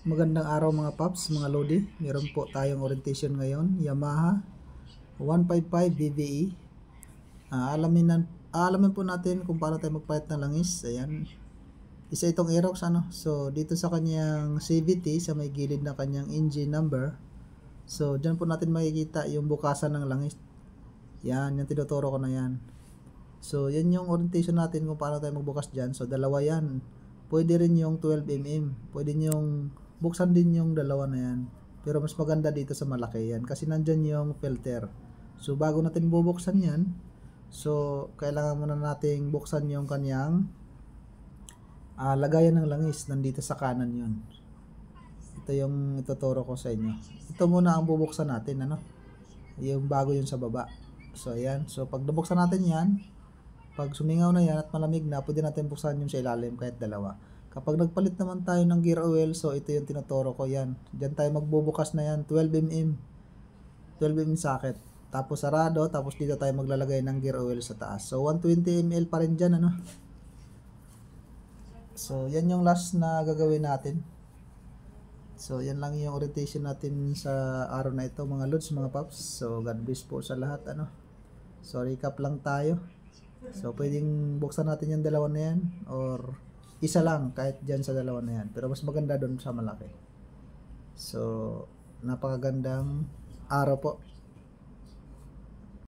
Magandang araw mga paps, mga lodi. Meron po tayong orientation ngayon, Yamaha 155 VVE. Alamin po natin kung paano tayo magpalit ng langis. Ayan. Isa itong Aerox ano. So dito sa kanyang CVT, sa may gilid ng kanyang engine number. So diyan po natin makikita yung bukasan ng langis. Yan, yung tinuturo ko na yan. So yan yung orientation natin kung paano tayo magbukas diyan. So dalawa yan. Pwede rin yung 12mm. Pwede yung buksan din yung dalawa na yan. Pero mas maganda dito sa malaki yan. Kasi nandyan yung filter. So bago natin bubuksan yan, so kailangan muna nating buksan yung kanyang lagayan ng langis. Nandito sa kanan yun. Ito yung ituturo ko sa inyo. Ito muna ang bubuksan natin. Ano? Yung bago yun sa baba. So ayan. So pag nabuksan natin yan, pag sumingaw na yan at malamig na, pwede natin buksan yung sa ilalim kahit dalawa. Kapag nagpalit naman tayo ng gear oil, so ito yung tinuturo ko yan. Diyan tayo magbubukas na yan, 12mm. 12mm socket. Tapos sarado, tapos dito tayo maglalagay ng gear oil sa taas. So 120 ml pa rin dyan, ano? So yan yung last na gagawin natin. So yan lang yung orientation natin sa araw na ito, mga lods, mga paps. So God bless po sa lahat, ano? So recap lang tayo. So pwedeng buksan natin yung dalawa na yan or isa lang kahit dyan sa dalawa na yan, pero mas maganda doon sa malaki. So napakagandang araw po.